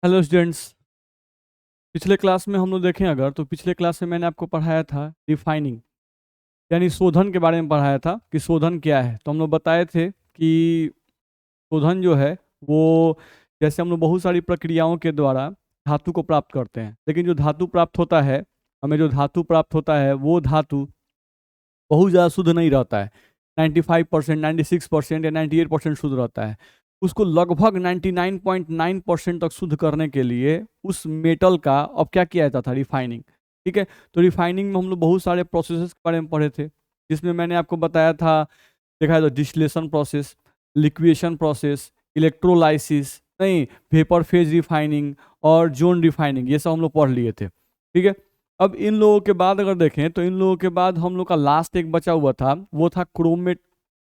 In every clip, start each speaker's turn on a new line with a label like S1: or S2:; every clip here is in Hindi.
S1: Hello students. पिछले क्लास में हम लोग देखें अगर तो पिछले क्लास में मैंने आपको पढ़ाया था रिफाइनिंग यानी शोधन के बारे में पढ़ाया था कि शोधन क्या है। तो हम लोग बताए थे कि शोधन जो है वो जैसे हम लोग बहुत सारी प्रक्रियाओं के द्वारा धातु को प्राप्त करते हैं, लेकिन जो धातु प्राप्त होता है, हमें जो धातु प्राप्त होता है वो धातु बहुत ज़्यादा शुद्ध नहीं रहता है। 95%, 96% या 98% शुद्ध रहता है। उसको लगभग 99.9% तक शुद्ध करने के लिए उस मेटल का अब क्या किया जाता था, रिफाइनिंग। ठीक है। तो रिफाइनिंग में हम लोग बहुत सारे प्रोसेसेस के बारे में पढ़े थे, जिसमें मैंने आपको बताया था, देखा है तो डिस्टिलेशन प्रोसेस, लिक्विएशन प्रोसेस, इलेक्ट्रोलाइसिस, नहीं, वेपर फेज रिफाइनिंग और जोन रिफाइनिंग, ये सब हम लोग पढ़ लिए थे। ठीक है। अब इन लोगों के बाद अगर देखें तो इन लोगों के बाद हम लोग का लास्ट एक बचा हुआ था, वो था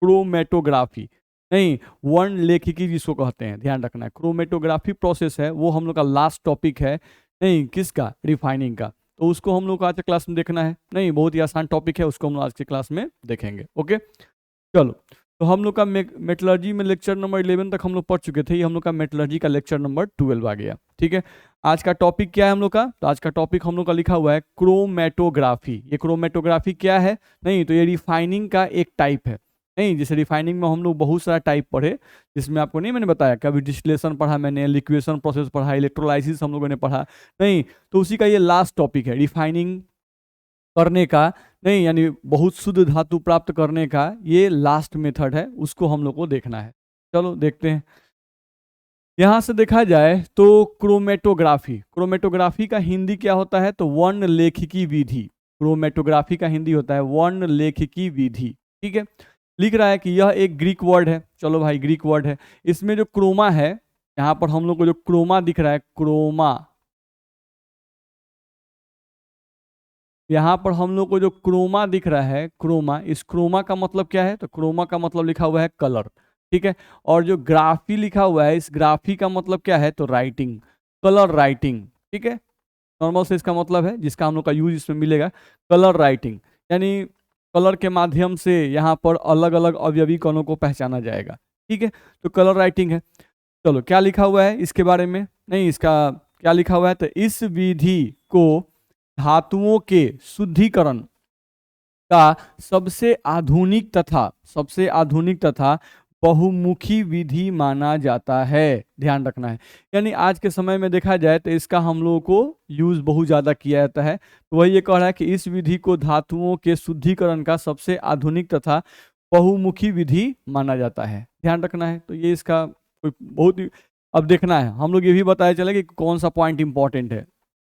S1: क्रोमेटोग्राफी, नहीं, वर्ण लेखिकी जिसको कहते हैं, ध्यान रखना है। क्रोमेटोग्राफी प्रोसेस है वो हम लोग का लास्ट टॉपिक है, नहीं किसका, रिफाइनिंग का। तो उसको हम लोग को आज के क्लास में देखना है, नहीं बहुत ही आसान टॉपिक है, उसको हम लोग आज के क्लास में देखेंगे। ओके, चलो। तो हम लोग का मेटलर्जी में लेक्चर नंबर 11 तक हम लोग पढ़ चुके थे, ये हम लोग का मेटलर्जी का लेक्चर नंबर 12 आ गया। ठीक है। आज का टॉपिक क्या है हम लोग का, तो आज का टॉपिक हम लोग का लिखा हुआ है क्रोमेटोग्राफी। ये क्रोमेटोग्राफी क्या है, नहीं तो ये रिफाइनिंग का एक टाइप है। नहीं, जैसे रिफाइनिंग में हम लोग बहुत सारा टाइप पढ़े, जिसमें आपको नहीं मैंने बताया, कभी डिस्टिलेशन पढ़ा मैंने, लिक्विडेशन प्रोसेस पढ़ा, इलेक्ट्रोलाइसिस हम लोगों ने पढ़ा, नहीं तो उसी का ये लास्ट टॉपिक है, रिफाइनिंग करने का, नहीं यानी बहुत शुद्ध धातु प्राप्त करने का ये लास्ट मेथड है, उसको हम लोग को देखना है। चलो देखते हैं। यहां से देखा जाए तो क्रोमेटोग्राफी, क्रोमेटोग्राफी का हिंदी क्या होता है, तो वर्ण लेखिकी विधि। क्रोमेटोग्राफी का हिंदी होता है वर्ण लेखिकी विधि। ठीक है। लिख रहा है कि यह एक ग्रीक वर्ड है, चलो भाई ग्रीक वर्ड है। इसमें जो क्रोमा है, यहाँ पर हम लोग को जो क्रोमा दिख रहा है, क्रोमा, यहाँ पर हम लोग को जो क्रोमा दिख रहा है, क्रोमा, इस क्रोमा का मतलब क्या है, तो क्रोमा का मतलब लिखा हुआ है कलर। ठीक है। और जो ग्राफी लिखा हुआ है, इस ग्राफी का मतलब क्या है, तो राइटिंग, कलर राइटिंग। ठीक है। नॉर्मल से इसका मतलब है, जिसका हम लोग का यूज इसमें मिलेगा, कलर राइटिंग, यानी कलर के माध्यम से यहाँ पर अलग अलग अवयवी कणों को पहचाना जाएगा। ठीक है। तो कलर राइटिंग है। चलो क्या लिखा हुआ है इसके बारे में, नहीं इसका क्या लिखा हुआ है, तो इस विधि को धातुओं के शुद्धिकरण का सबसे आधुनिक तथा बहुमुखी विधि माना जाता है। ध्यान रखना है। यानी आज के समय में देखा जाए तो इसका हम लोगों को यूज बहुत ज्यादा किया जाता है। तो वही ये कह रहा है कि इस विधि को धातुओं के शुद्धिकरण का सबसे आधुनिक तथा बहुमुखी विधि माना जाता है। ध्यान रखना है। तो ये इसका कोई बहुत ही, अब देखना है, हम लोग ये भी बताया चले कि कौन सा पॉइंट इंपॉर्टेंट है।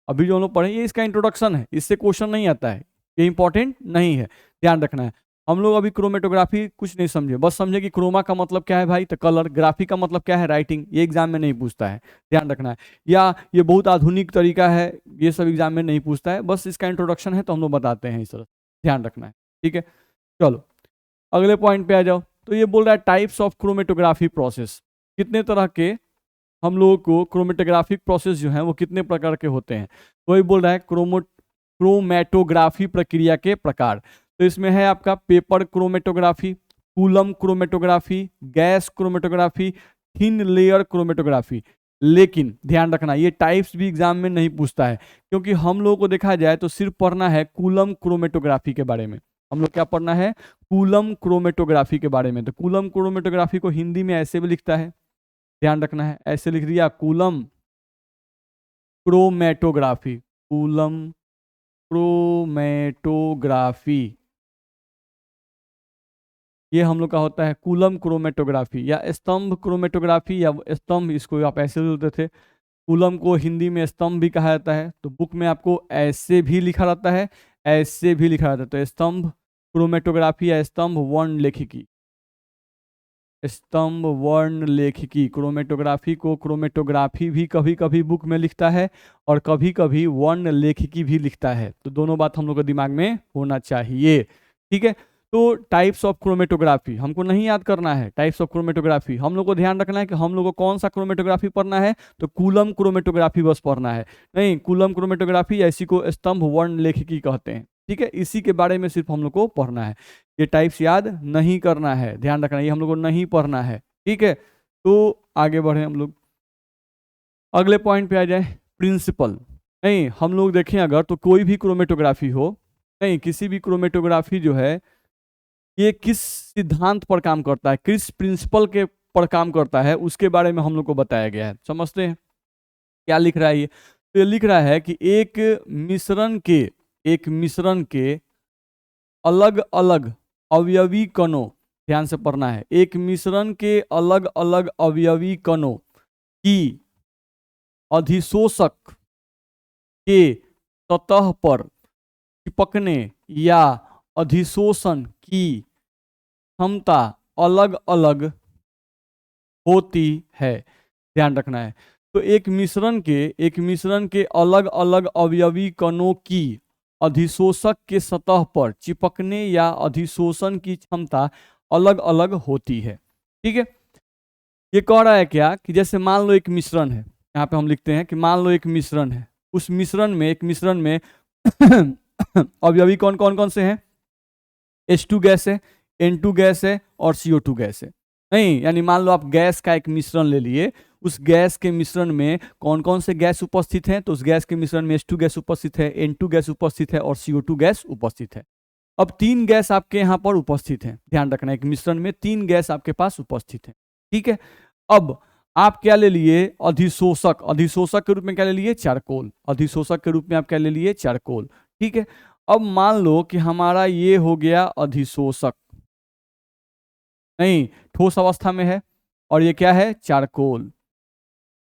S1: अभी जो हम लोग पढ़े ये इसका इंट्रोडक्शन है, इससे क्वेश्चन नहीं आता है, ये इंपॉर्टेंट नहीं है, ध्यान रखना है। हम लोग अभी क्रोमेटोग्राफी कुछ नहीं समझे, बस समझे कि क्रोमा का मतलब क्या है भाई, तो कलर, ग्राफी का मतलब क्या है, राइटिंग, ये एग्जाम में नहीं पूछता है, ध्यान रखना है। या ये बहुत आधुनिक तरीका है, ये सब एग्जाम में नहीं पूछता है, बस इसका इंट्रोडक्शन है तो हम लोग बताते हैं इस तरह, ध्यान रखना है। ठीक है। चलो अगले पॉइंट पे आ जाओ। तो ये बोल रहा है टाइप्स ऑफ क्रोमेटोग्राफी प्रोसेस, कितने तरह के हम लोगों को क्रोमेटोग्राफिक प्रोसेस जो है वो कितने प्रकार के होते हैं। तो वही बोल रहा है क्रोमेटोग्राफी प्रक्रिया के प्रकार। तो इसमें है आपका paper chromatography, coulomb chromatography, gas chromatography, thin layer chromatography. लेकिन ध्यान रखना ये टाइप्स भी एग्जाम में नहीं पूछता है, क्योंकि हम लोगों को देखा जाए तो सिर्फ पढ़ना है कूलम क्रोमेटोग्राफी के बारे में। हम लोग क्या पढ़ना है, कूलम क्रोमेटोग्राफी के बारे में। तो कूलम क्रोमेटोग्राफी को हिंदी में ऐसे भी लिखता है, ध्यान रखना है, ऐसे लिख दिया, कूलम क्रोमेटोग्राफी, कूलम क्रोमेटोग्राफी, ये हम लोग का होता है कूलम क्रोमेटोग्राफी, या स्तंभ क्रोमेटोग्राफी, या स्तंभ, इसको आप ऐसे बोलते थे। कूलम को हिंदी में स्तंभ भी कहा जाता है, तो बुक में आपको ऐसे भी लिखा रहता है, ऐसे भी लिखा रहता है। तो स्तंभ क्रोमेटोग्राफी या स्तंभ वर्ण लेखिकी, स्तंभ वर्ण लेखिकी क्रोमेटोग्राफी को क्रोमेटोग्राफी भी कभी कभी बुक में लिखता है और कभी कभी वर्ण लेखिकी भी लिखता है। तो दोनों बात हम लोग के दिमाग में होना चाहिए। ठीक है। तो टाइप्स ऑफ क्रोमेटोग्राफी हमको नहीं याद करना है, टाइप्स ऑफ क्रोमेटोग्राफी हम लोग को ध्यान रखना है कि हम लोग को कौन सा क्रोमेटोग्राफी पढ़ना है, तो कूलम क्रोमेटोग्राफी बस पढ़ना है। नहीं, कूलम क्रोमेटोग्राफी ऐसी को स्तंभ वर्ण लेखिकी कहते हैं। ठीक है। इसी के बारे में सिर्फ हम लोग को पढ़ना है, ये टाइप्स याद नहीं करना है, ध्यान रखना, ये हम लोग को नहीं पढ़ना है। ठीक है। तो आगे बढ़े हम लोग। अगले पॉइंट पे आ जाए, प्रिंसिपल। नहीं, हम लोग देखें अगर तो कोई भी क्रोमेटोग्राफी हो, नहीं किसी भी क्रोमेटोग्राफी जो है ये किस सिद्धांत पर काम करता है, किस प्रिंसिपल के पर काम करता है, उसके बारे में हम लोग को बताया गया है। समझते हैं क्या लिख रहा है ये? तो ये लिख रहा है कि एक मिश्रण के अलग अलग अवयवी कणों, ध्यान से पढ़ना है, एक मिश्रण के अलग अलग अवयवी कणों की अधिशोषक के सतह पर चिपकने या अधिशोषण की क्षमता अलग अलग होती है। ध्यान रखना है। तो एक मिश्रण के अलग अलग अवयवी कणों की अधिशोषक के सतह पर चिपकने या अधिशोषण की क्षमता अलग अलग होती है। ठीक है, ये कह रहा है क्या कि जैसे मान लो एक मिश्रण है, यहाँ पे हम लिखते हैं कि मान लो एक मिश्रण है, उस मिश्रण में अवयवी कौन कौन से हैं? H2 गैस है, N2 गैस है और CO2 गैस है। नहीं, यानी मान लो आप गैस का एक मिश्रण ले लिए, उस गैस के मिश्रण में कौन कौन से गैस उपस्थित हैं? तो उस गैस के मिश्रण में H2 गैस उपस्थित है, N2 गैस उपस्थित है और CO2 गैस उपस्थित है। अब 3 गैस आपके यहाँ पर उपस्थित हैं। ध्यान रखना, एक मिश्रण में 3 गैस आपके पास उपस्थित है। ठीक है, अब आप क्या ले लिए? अधिशोषक के रूप में क्या ले लिए? चारकोल। अधिशोषक के रूप में आप क्या ले लिए? चारकोल। ठीक है, अब मान लो कि हमारा ये हो गया अधिशोषक, नहीं ठोस अवस्था में है, और ये क्या है? चारकोल।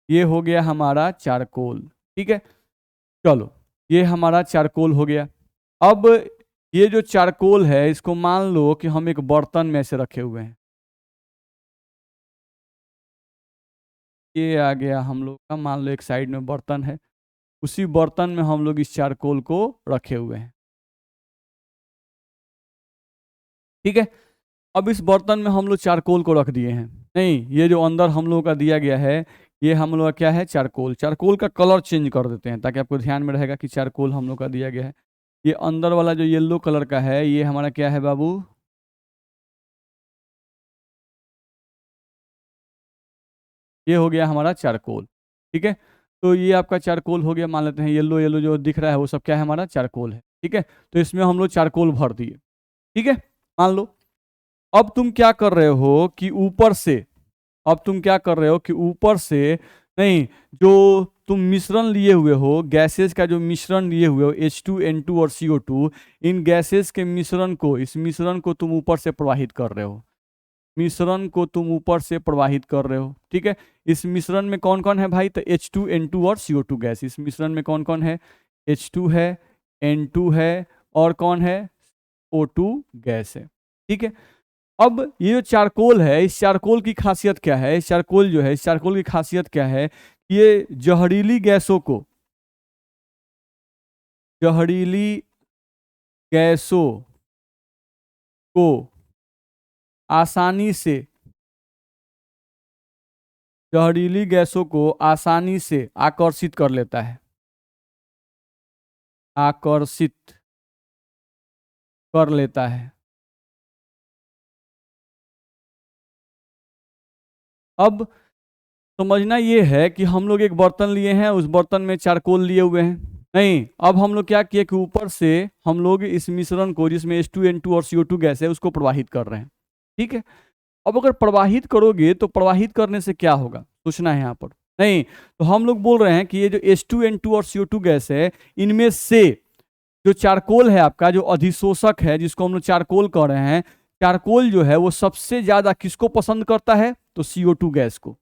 S1: ये हो गया हमारा चारकोल। ठीक है, चलो ये हमारा चारकोल हो गया। अब ये जो चारकोल है इसको मान लो कि हम एक बर्तन में से रखे हुए हैं। ये आ गया हम लोग का, मान लो एक साइड में बर्तन है, उसी बर्तन में हम लोग इस चारकोल को रखे हुए हैं। ठीक है, अब इस बर्तन में हम लोग चारकोल को रख दिए हैं। नहीं, ये जो अंदर हम लोग का दिया गया है ये हम लोग का क्या है? चारकोल। चारकोल का कलर चेंज कर देते हैं ताकि आपको ध्यान में रहेगा कि चारकोल हम लोग का दिया गया है। ये अंदर वाला जो येलो कलर का है ये हमारा क्या है बाबू? ये हो गया हमारा चारकोल। ठीक है, तो ये आपका चारकोल हो गया, मान लेते हैं येलो येलो जो दिख रहा है वो सब क्या है? हमारा चारकोल है। ठीक है, तो इसमें हम लोग चारकोल भर दिए। ठीक है, मान लो अब तुम क्या कर रहे हो कि ऊपर से, नहीं, जो तुम मिश्रण लिए हुए हो, गैसेस का जो मिश्रण लिए हुए हो H2, N2 और CO2, इन गैसेस के मिश्रण को, इस मिश्रण को तुम ऊपर से प्रवाहित कर रहे हो। ठीक है, इस मिश्रण में कौन कौन है भाई? तो H2, N2 और CO2 गैस। इस मिश्रण में कौन कौन है? H2 है, N2 है और कौन है? O2 गैस है। ठीक है, अब ये जो चारकोल है, इस चारकोल की खासियत क्या है? इस चारकोल की खासियत क्या है? ये जहरीली गैसों को आसानी से आकर्षित कर लेता है। अब समझना ये है कि हम लोग एक बर्तन लिए हैं, उस बर्तन में चारकोल लिए हुए हैं। नहीं, अब हम लोग क्या किए कि ऊपर से हम लोग इस मिश्रण को, जिसमें H2, N2 और CO2 गैस है, उसको प्रवाहित कर रहे हैं। ठीक है, अब अगर प्रवाहित करोगे तो प्रवाहित करने से क्या होगा, सोचना है यहाँ पर। नहीं, तो हम लोग बोल रहे हैं कि ये जो H2, N2 और CO2 गैस है, इनमें से जो चारकोल है आपका, जो अधिशोषक है जिसको हम लोग चारकोल कह रहे हैं, चारकोल जो है वो सबसे ज्यादा किसको पसंद करता है? तो CO2 गैस को।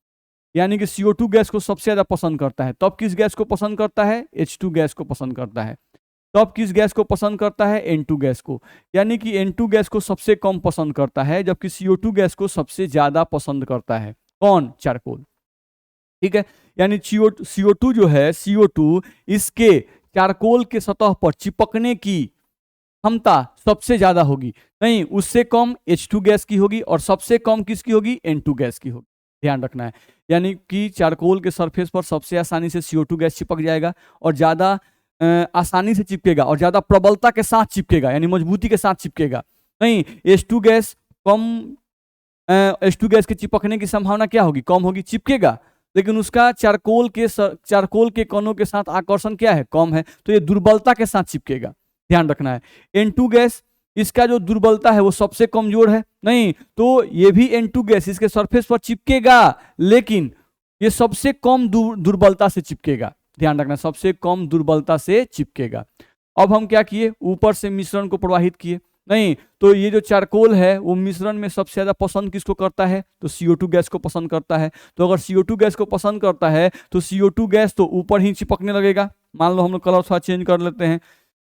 S1: यानी कि CO2 गैस को सबसे ज्यादा पसंद करता है। तब किस गैस को पसंद करता है? H2 गैस को पसंद करता है। तब किस गैस को पसंद करता है? N2 गैस को। यानी कि N2 गैस को सबसे कम पसंद करता है, जबकि CO2 गैस को सबसे ज्यादा पसंद करता है। कौन? चारकोल। ठीक है, यानी CO2 जो है, CO2 इसके चारकोल के सतह पर चिपकने की क्षमता सबसे ज्यादा होगी। नहीं, उससे कम H2 गैस की होगी और सबसे कम किसकी होगी? N2 गैस की होगी। ध्यान रखना है, यानी कि चारकोल के सरफेस पर सबसे आसानी से CO2 गैस चिपक जाएगा और ज्यादा आसानी से चिपकेगा और ज्यादा प्रबलता के साथ चिपकेगा, यानी मजबूती के साथ चिपकेगा। नहीं, H2 गैस के चिपकने की संभावना क्या होगी? कम होगी, चिपकेगा लेकिन उसका चारकोल के कणों के साथ आकर्षण क्या है, कम है, तो ये दुर्बलता के साथ चिपकेगा, ध्यान रखना है। N2 गैस, इसका जो दुर्बलता है वो सबसे कमजोर है, नहीं तो ये भी N2 गैस इसके सरफेस पर चिपकेगा, लेकिन ये सबसे कम दुर्बलता से चिपकेगा, ध्यान रखना, सबसे कम दुर्बलता से चिपकेगा। अब हम क्या किए, ऊपर से मिश्रण को प्रवाहित किए, नहीं तो ये जो चारकोल है वो मिश्रण में सबसे ज्यादा पसंद किसको करता है, तो CO2 गैस को पसंद करता है। तो अगर CO2 गैस को पसंद करता है तो CO2 गैस तो ऊपर ही चिपकने लगेगा। मान लो हम लोग कलर थोड़ा चेंज कर लेते हैं,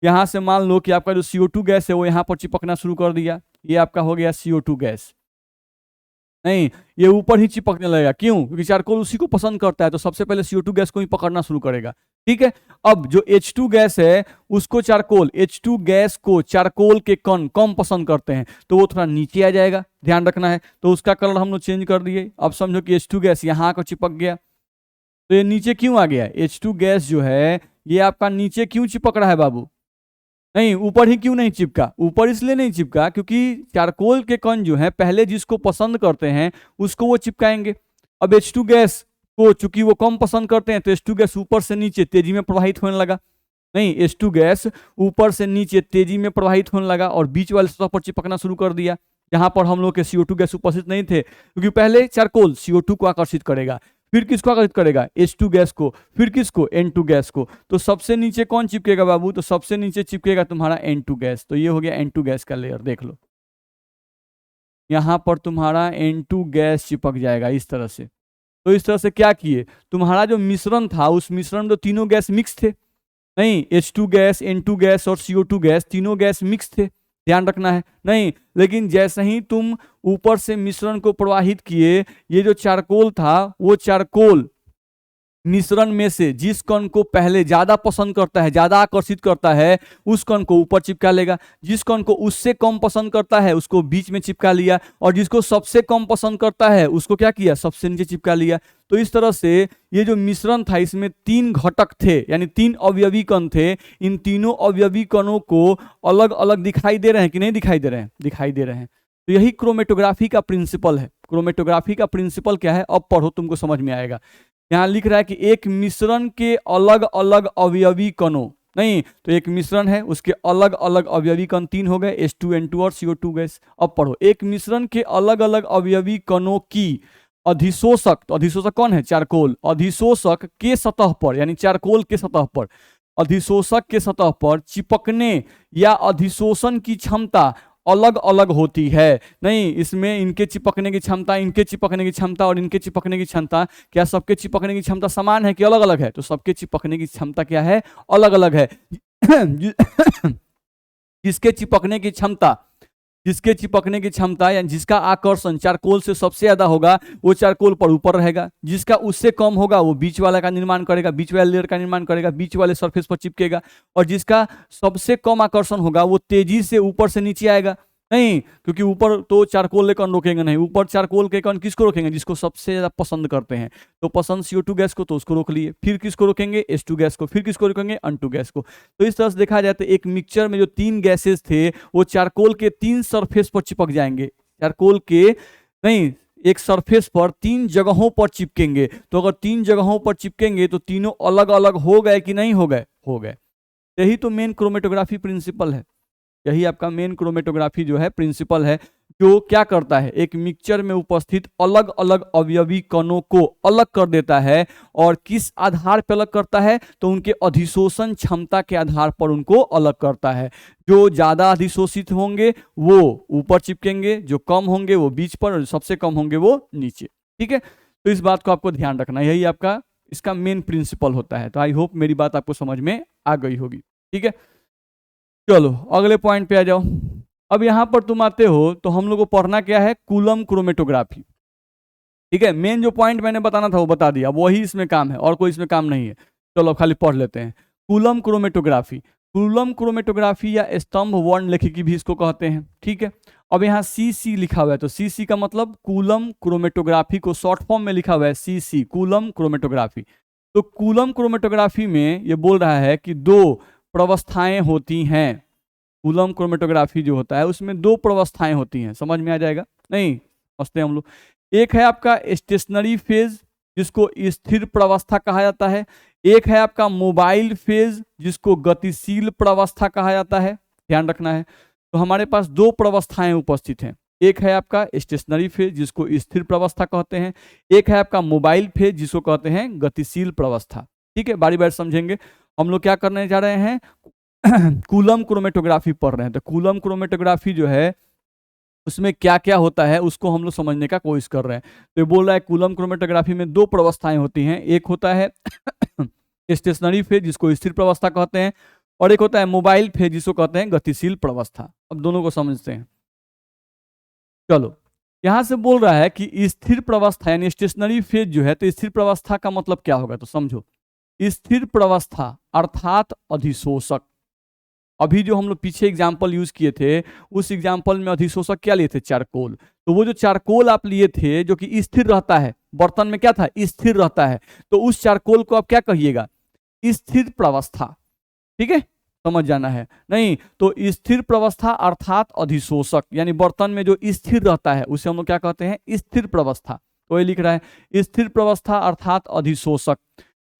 S1: यहाँ से मान लो कि आपका जो CO2 गैस है वो यहाँ पर चिपकना शुरू कर दिया, ये आपका हो गया CO2 गैस, नहीं ये ऊपर ही चिपकने लगेगा, क्यों, क्योंकि चारकोल उसी को पसंद करता है, तो सबसे पहले CO2 गैस को ही पकड़ना शुरू करेगा, ठीक है। अब जो H2 गैस है उसको H2 गैस को चारकोल के कण कम पसंद करते हैं, तो वो थोड़ा नीचे आ जाएगा, ध्यान रखना है। तो उसका कलर हम लोग चेंज कर दिए। अब समझो कि H2 गैस यहाँ आकर चिपक गया, तो ये नीचे क्यों आ गया, H2 गैस जो है ये आपका नीचे क्यों चिपक रहा है बाबू, नहीं ऊपर ही क्यों नहीं चिपका, ऊपर इसलिए नहीं चिपका क्योंकि चारकोल के कण जो है पहले जिसको पसंद करते हैं उसको वो चिपकाएंगे। अब H2 गैस को चूंकि वो कम पसंद करते हैं तो H2 गैस ऊपर से नीचे तेजी में प्रवाहित होने लगा, नहीं H2 गैस ऊपर से नीचे तेजी में प्रवाहित होने लगा और बीच वाले सतह पर चिपकना शुरू कर दिया, जहां पर हम लोग के CO2 गैस उपस्थित नहीं थे, क्योंकि पहले चारकोल CO2 को आकर्षित करेगा, फिर किसको आकर्षित करेगा, H2 गैस को, फिर किसको, N2 गैस को। तो सबसे नीचे कौन चिपकेगा बाबू, तो सबसे नीचे चिपकेगा तुम्हारा N2 गैस। तो ये हो गया N2 गैस का लेयर, देख लो यहां पर तुम्हारा N2 गैस चिपक जाएगा इस तरह से। तो इस तरह से क्या किए, तुम्हारा जो मिश्रण था उस मिश्रण में तो तीनों गैस मिक्स थे, नहीं H2 गैस, N2 गैस और CO2 गैस तीनों गैस मिक्स थे, ध्यान रखना है, नहीं लेकिन जैसे ही तुम ऊपर से मिश्रण को प्रवाहित किए, ये जो चारकोल था वो चारकोल मिश्रण में से जिस कण को पहले ज्यादा पसंद करता है, ज्यादा आकर्षित करता है, उस कण को ऊपर चिपका लेगा, जिस कण को उससे कम पसंद करता है उसको बीच में चिपका लिया, और जिसको सबसे कम पसंद करता है उसको क्या किया, सबसे नीचे चिपका लिया। तो इस तरह से ये जो मिश्रण था इसमें 3 घटक थे, यानी 3 अवयवी कण थे, इन तीनों अवयवी कणों को अलग अलग दिखाई दे रहे हैं कि नहीं दिखाई दे रहे हैं, दिखाई दे रहे हैं। तो यही क्रोमेटोग्राफी का प्रिंसिपल है। क्रोमेटोग्राफी का प्रिंसिपल क्या है, अब पढ़ो तुमको समझ में आएगा। यहाँ लिख रहा है कि एक मिश्रण के अलग अलग अवयवी कणों, नहीं तो एक मिश्रण है उसके अलग अलग अवयवी कण 3 हो गए, H2, N2 और CO2 गैस। अब पढ़ो, एक मिश्रण के अलग अलग अवयवी कणों की अधिशोषक, तो अधिशोषक कौन है, चारकोल, अधिशोषक के सतह पर यानी चारकोल के सतह पर, अधिशोषक के सतह पर चिपकने या अधिशोषण की क्षमता अलग अलग होती है, नहीं इसमें इनके चिपकने की क्षमता, इनके चिपकने की क्षमता और इनके चिपकने की क्षमता, क्या सबके चिपकने की क्षमता समान है कि अलग अलग है, तो सबके चिपकने की क्षमता क्या है, अलग अलग है। जिसके चिपकने की क्षमता, जिसके चिपकने की क्षमता या जिसका आकर्षण चारकोल से सबसे ज्यादा होगा वो चारकोल पर ऊपर रहेगा, जिसका उससे कम होगा वो बीच वाला का निर्माण करेगा, बीच वाले लेयर का निर्माण करेगा, बीच वाले सरफेस पर चिपकेगा, और जिसका सबसे कम आकर्षण होगा वो तेजी से ऊपर से नीचे आएगा, नहीं क्योंकि ऊपर तो चारकोल के कण रोकेंगे नहीं, ऊपर चारकोल के कण किसको रोकेंगे, जिसको सबसे ज्यादा पसंद करते हैं, तो पसंद CO2 गैस को तो उसको रोक लिए, फिर किसको रोकेंगे, H2 गैस को, फिर किसको रोकेंगे, N2 गैस को। तो इस तरह से देखा जाए तो एक मिक्सचर में जो 3 गैसेस थे वो चारकोल के 3 सरफेस पर चिपक जाएंगे, चारकोल के नहीं एक सरफेस पर 3 जगहों पर चिपकेंगे। तो अगर 3 जगहों पर चिपकेंगे तो तीनों अलग अलग हो गए कि नहीं हो गए, हो गए। यही तो मेन क्रोमेटोग्राफी प्रिंसिपल है, यही आपका मेन क्रोमेटोग्राफी जो है प्रिंसिपल है, जो क्या करता है, एक मिक्सचर में उपस्थित अलग अलग अवयवी कणों को अलग कर देता है, और किस आधार पर अलग करता है, तो उनके अधिशोषण क्षमता के आधार पर उनको अलग करता है। जो ज्यादा अधिशोषित होंगे वो ऊपर चिपकेंगे, जो कम होंगे वो बीच पर, और सबसे कम होंगे वो नीचे, ठीक है। तो इस बात को आपको ध्यान रखना, यही आपका इसका मेन प्रिंसिपल होता है। तो आई होप मेरी बात आपको समझ में आ गई होगी, ठीक है। चलो अगले पॉइंट पे आ जाओ। अब यहां पर तुम आते हो तो हम लोग को पढ़ना क्या है, कूलम क्रोमेटोग्राफी, ठीक है। मेन जो पॉइंट मैंने बताना था वो बता दिया, वही इसमें काम है और कोई इसमें काम नहीं है। चलो खाली पढ़ लेते हैं, कूलम क्रोमेटोग्राफी। कूलम क्रोमेटोग्राफी या स्तंभ वर्णलेखिकी भी इसको कहते हैं, ठीक है। अब यहाँ CC लिखा हुआ है, तो CC का मतलब कूलम क्रोमेटोग्राफी को शॉर्ट फॉर्म में लिखा हुआ है CC, कूलम क्रोमेटोग्राफी। तो कूलम क्रोमेटोग्राफी में ये बोल रहा है कि 2 प्रवस्थाएं होती हैं। कूलम क्रोमेटोग्राफी जो होता है उसमें 2 प्रवस्थाएं होती हैं, समझ में आ जाएगा, नहीं समझते हम लोग। एक है आपका स्टेशनरी फेज, जिसको स्थिर प्रवस्था कहा जाता है। एक है आपका मोबाइल फेज, जिसको गतिशील प्रवस्था कहा जाता है, ध्यान रखना है। तो हमारे पास दो प्रवस्थाएं उपस्थित हैं। एक है आपका स्टेशनरी फेज, जिसको स्थिर प्रवस्था कहते हैं। एक है आपका मोबाइल फेज, जिसको कहते हैं गतिशील प्रवस्था। ठीक है, बारी बारी समझेंगे। हम लोग क्या करने जा रहे हैं, कूलम क्रोमेटोग्राफी पढ़ रहे हैं। तो कूलम क्रोमेटोग्राफी जो है उसमें क्या क्या होता है उसको हम लोग समझने का कोशिश कर रहे हैं। तो ये बोल रहा है कूलम क्रोमेटोग्राफी में दो प्रवस्थाएं होती हैं। एक होता है स्टेशनरी फेज, जिसको स्थिर प्रवस्था कहते हैं, और एक होता है मोबाइल फेज, जिसको कहते हैं गतिशील प्रवस्था। अब दोनों को समझते हैं। चलो, यहां से बोल रहा है कि स्थिर प्रवस्था यानी स्टेशनरी फेज जो है, तो स्थिर प्रवस्था का मतलब क्या होगा, तो समझो। स्थिर प्रवस्था अर्थात अधिशोषक। अभी जो हम लोग पीछे एग्जाम्पल यूज किए थे, उस एग्जाम्पल में अधिशोषक क्या लिए थे, चारकोल। तो वो जो चारकोल आप लिए थे जो कि स्थिर रहता है, बर्तन में क्या था, स्थिर रहता है, तो उस चारकोल को आप क्या कहिएगा, स्थिर प्रवस्था। ठीक है, समझ जाना है। नहीं तो स्थिर प्रवस्था अर्थात अधिशोषक, यानी बर्तन में जो स्थिर रहता है उसे हम लोग क्या कहते हैं, स्थिर प्रवस्था। तो ये लिख रहा है स्थिर प्रवस्था अर्थात अधिशोषक।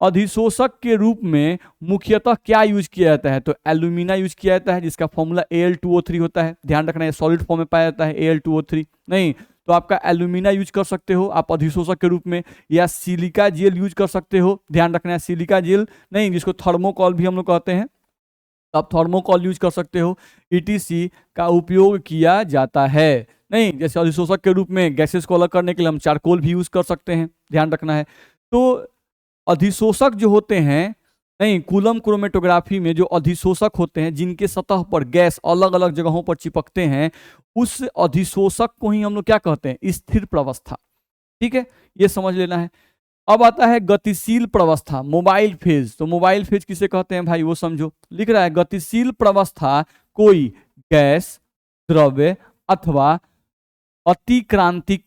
S1: अधिशोषक के रूप में मुख्यतः क्या यूज किया जाता है, तो एल्यूमिना यूज किया जाता है, जिसका फॉर्मूला Al2O3 होता है। ध्यान रखना है, सॉलिड फॉर्म में पाया जाता है Al2O3। नहीं तो आपका एल्यूमिना यूज कर सकते हो आप अधिशोषक के रूप में, या सिलिका जेल यूज कर सकते हो। ध्यान रखना है, सिलिका जेल नहीं, जिसको थर्मोकॉल भी हम लोग कहते हैं, तो आप थर्मोकॉल यूज कर सकते हो। ETC का उपयोग किया जाता है। नहीं, जैसे अधिशोषक के रूप में गैसेस को अलग करने के लिए हम चारकोल भी यूज कर सकते हैं, ध्यान रखना है। तो अधिशोषक जो होते हैं, नहीं कूलम क्रोमेटोग्राफी में जो अधिशोषक होते हैं, जिनके सतह पर गैस अलग अलग जगहों पर चिपकते हैं, उस अधिशोषक को ही हम लोग क्या कहते हैं, स्थिर प्रवस्था। ठीक है, ये समझ लेना है। अब आता है गतिशील प्रवस्था, मोबाइल फेज। तो मोबाइल फेज किसे कहते हैं भाई, वो समझो। लिख रहा है गतिशील प्रवस्था कोई गैस, द्रव्य अथवा अतिक्रांतिक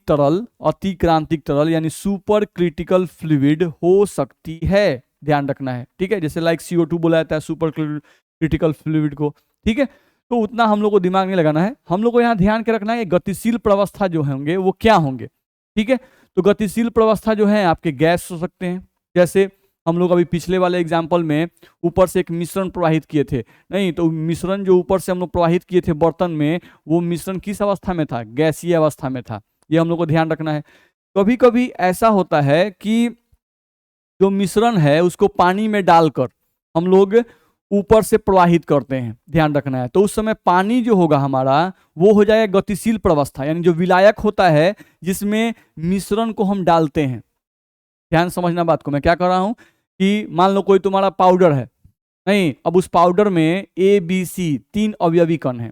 S1: तरल यानी सुपर क्रिटिकल फ्लूइड हो सकती है। ध्यान रखना है, ठीक है। जैसे लाइक CO2 बोला जाता है सुपर क्रिटिकल फ्लूइड को, ठीक है। तो उतना हम लोग को दिमाग नहीं लगाना है, हम लोग को यहाँ ध्यान के रखना है कि गतिशील प्रवस्था जो होंगे वो क्या होंगे, ठीक है। तो गतिशील प्रवस्था जो है आपके गैस हो सकते हैं, जैसे हम लोग अभी पिछले वाले एग्जाम्पल में ऊपर से एक मिश्रण प्रवाहित किए थे। नहीं तो मिश्रण जो ऊपर से हम लोग प्रवाहित किए थे बर्तन में, वो मिश्रण किस अवस्था में था, गैसीय अवस्था में था। ये हम लोग को ध्यान रखना है। कभी कभी ऐसा होता है कि जो मिश्रण है उसको पानी में डालकर हम लोग ऊपर से प्रवाहित करते हैं, ध्यान रखना है। तो उस समय पानी जो होगा हमारा वो हो जाएगा गतिशील प्रवस्था, यानी जो विलायक होता है जिसमें मिश्रण को हम डालते हैं। ध्यान समझना बात को, मैं क्या कर रहा हूं कि मान लो कोई तुम्हारा पाउडर है, नहीं अब उस पाउडर में ABC 3 अवयवी कण है।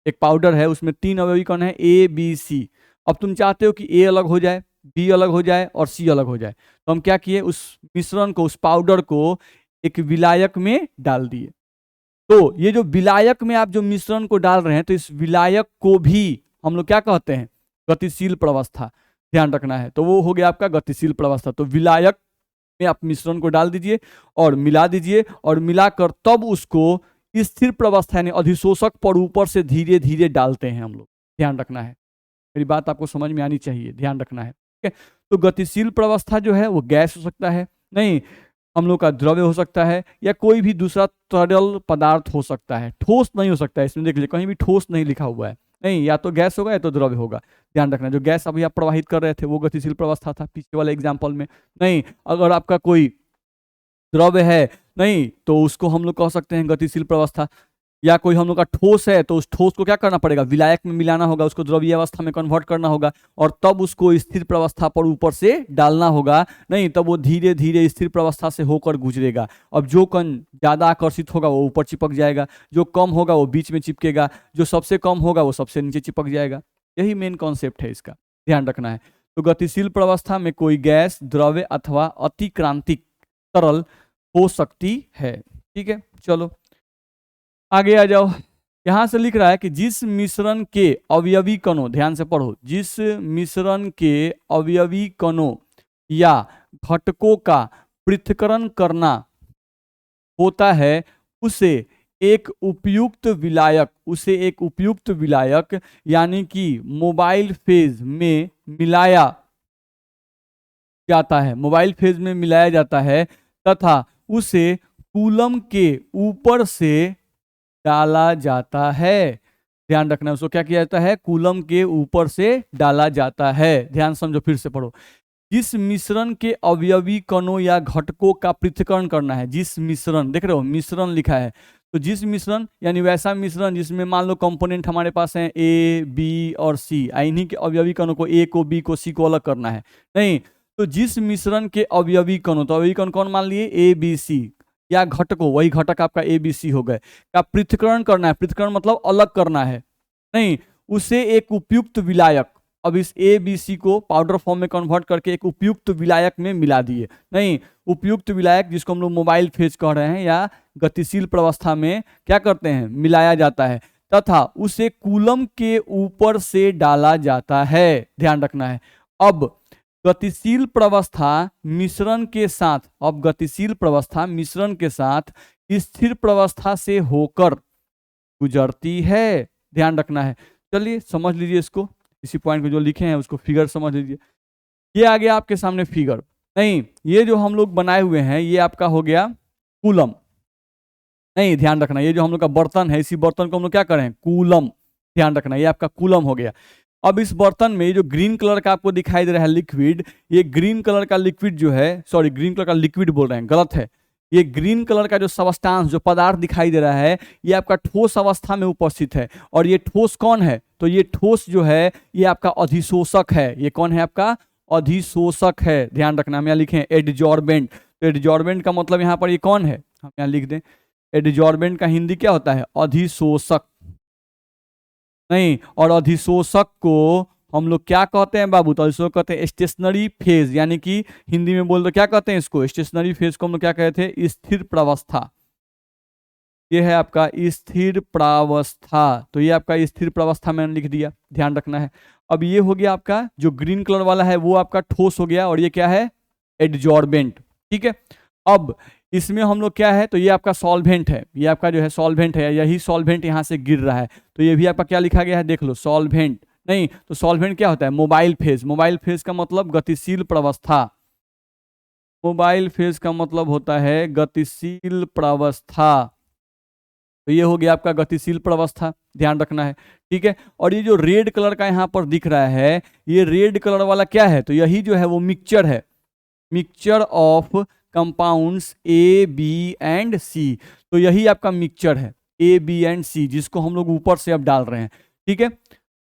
S1: एक पाउडर है उसमें 3 अवयवी कण है ABC। अब तुम चाहते हो कि A अलग हो जाए, B अलग हो जाए और C अलग हो जाए। तो हम क्या किए, उस मिश्रण को, उस पाउडर को एक विलायक में डाल दिए। तो ये जो विलायक में आप जो मिश्रण को डाल रहे हैं, तो इस विलायक को भी हम लोग क्या कहते हैं, गतिशील प्रवस्था। ध्यान रखना है, तो वो हो गया आपका गतिशील प्रवस्था। तो विलायक में आप मिश्रण को डाल दीजिए और मिला दीजिए, और मिलाकर तब उसको स्थिर प्रवस्था यानी अधिशोषक पर ऊपर से धीरे धीरे डालते हैं हम लोग। ध्यान रखना है, मेरी बात आपको समझ में आनी चाहिए, ध्यान रखना है, ठीक है। तो गतिशील प्रवस्था जो है वो गैस हो सकता है, नहीं हम लोग का द्रव्य हो सकता है, या कोई भी दूसरा तरल पदार्थ हो सकता है। ठोस नहीं हो सकता है, इसमें देख लीजिए कहीं भी ठोस नहीं लिखा हुआ है। नहीं, या तो गैस होगा या तो द्रव्य होगा। ध्यान रखना, जो गैस अभी आप प्रवाहित कर रहे थे वो गतिशील प्रवस्था था पीछे वाले एग्जाम्पल में। नहीं, अगर आपका कोई द्रव्य है, नहीं तो उसको हम लोग कह सकते हैं गतिशील प्रवस्था। या कोई हम लोग का ठोस है, तो उस ठोस को क्या करना पड़ेगा, विलायक में मिलाना होगा, उसको द्रवीय अवस्था में कन्वर्ट करना होगा, और तब उसको स्थिर प्रवस्था पर ऊपर से डालना होगा। नहीं तब वो धीरे धीरे स्थिर प्रवस्था से होकर गुजरेगा। अब जो कण ज्यादा आकर्षित होगा वो ऊपर चिपक जाएगा, जो कम होगा वो बीच में चिपकेगा, जो सबसे कम होगा वो सबसे नीचे चिपक जाएगा। यही मेन कॉन्सेप्ट है इसका, ध्यान रखना है। तो गतिशील प्रवस्था में कोई गैस, द्रव्य अथवा अतिक्रांतिक तरल हो सकती है, ठीक है। चलो आगे आ जाओ। यहां से लिख रहा है कि जिस मिश्रण के अवयवी कणों, ध्यान से पढ़ो, जिस मिश्रण के अवयवी कणों या घटकों का पृथक्करण करना होता है उसे एक उपयुक्त विलायक यानी कि मोबाइल फेज में मिलाया जाता है, मोबाइल फेज में मिलाया जाता है तथा उसे कूलम के ऊपर से डाला जाता है। ध्यान रखना, उसको क्या किया जाता है, कूलम के ऊपर से डाला जाता है। ध्यान समझो, फिर से पढ़ो। जिस मिश्रण के अवयवी कणों या घटकों का पृथक्करण करना है, जिस मिश्रण, देख रहे हो मिश्रण लिखा है, तो जिस मिश्रण यानी वैसा मिश्रण जिसमें मान लो कंपोनेंट हमारे पास हैं ए बी और सी, इन्हीं के अवयवी कणों को, ए को, बी को, सी को अलग करना है। नहीं, तो जिस मिश्रण के अवयवी कणों, तो अवयवी कण कौन मान लिए, ए बी सी, या घटकों, वही घटक आपका ए बी सी हो गए, का पृथक्करण करना है। पृथक्करण मतलब अलग करना है। नहीं, उसे एक उपयुक्त विलायक, अब इस ए बी सी को पाउडर फॉर्म में कन्वर्ट करके एक उपयुक्त विलायक में मिला दिए। नहीं, उपयुक्त विलायक जिसको हम लोग मोबाइल फेज कह रहे हैं या गतिशील प्रवस्था में क्या करते हैं, मिलाया जाता है तथा उसे कूलम के ऊपर से डाला जाता है। ध्यान रखना है। अब गतिशील प्रवस्था मिश्रण के साथ, अब गतिशील प्रवस्था मिश्रण के साथ स्थिर प्रवस्था से होकर गुजरती है। ध्यान रखना है। चलिए समझ लीजिए इसको, इसी पॉइंट को जो लिखे हैं उसको फिगर समझ लीजिए। ये आ गया आपके सामने फिगर। नहीं, ये जो हम लोग बनाए हुए हैं ये आपका हो गया कूलम। नहीं, ध्यान रखना, ये जो हम लोग का बर्तन है, इसी बर्तन को हम लोग क्या करें, कूलम। ध्यान रखना, ये आपका कूलम हो गया। अब इस बर्तन में जो ग्रीन कलर का आपको दिखाई दे रहा है लिक्विड, ये ग्रीन कलर का लिक्विड जो है, सॉरी ग्रीन कलर का लिक्विड बोल रहे हैं, गलत है। ये ग्रीन कलर का जो सबस्टांस, जो पदार्थ दिखाई दे रहा है, ये आपका ठोस अवस्था में उपस्थित है। और ये ठोस कौन है, तो ये ठोस जो है ये आपका अधिशोषक है। ये कौन है, आपका अधिशोषक है। ध्यान रखना, हम यहाँ लिखे एडजॉर्बेंट। तो एडजॉर्बेंट का मतलब यहाँ पर ये कौन है, हम यहाँ लिख दें, एडजॉर्बेंट का हिंदी क्या होता है, अधिशोषक। नहीं, और अधिशोषक को हम लोग क्या कहते हैं बाबू, तो अधिशोषक कहते हैं स्टेशनरी फेज, यानी कि हिंदी में बोल तो क्या कहते हैं इसको, स्टेशनरी फेज को हम लोग क्या कहते हैं, स्थिर प्रावस्था। ये है आपका स्थिर प्रावस्था। तो ये आपका स्थिर प्रावस्था मैंने लिख दिया, ध्यान रखना है। अब ये हो गया आपका जो ग्रीन कलर वाला है वो आपका ठोस हो गया, और ये क्या है, एडजॉर्बेंट। ठीक है, अब इसमें हम लोग क्या है, तो ये आपका सॉल्वेंट है, ये आपका जो है सॉल्वेंट है, यही सॉल्वेंट यहाँ से गिर रहा है, तो ये भी आपका क्या लिखा गया है, देख लो, सॉल्वेंट। नहीं, तो सॉल्वेंट क्या होता है, मोबाइल फेज। मोबाइल फेज का मतलब गतिशील प्रावस्था। मोबाइल फेज का मतलब होता है गतिशील प्रावस्था। तो ये हो गया आपका गतिशील प्रावस्था, ध्यान रखना है। ठीक है, और ये जो रेड कलर का यहाँ पर दिख रहा है, ये रेड कलर वाला क्या है, तो यही जो है वो मिक्सचर है, mixture of compounds A B and C. तो यही आपका मिक्सचर है ए बी एंड सी, जिसको हम लोग ऊपर से अब डाल रहे हैं। ठीक है,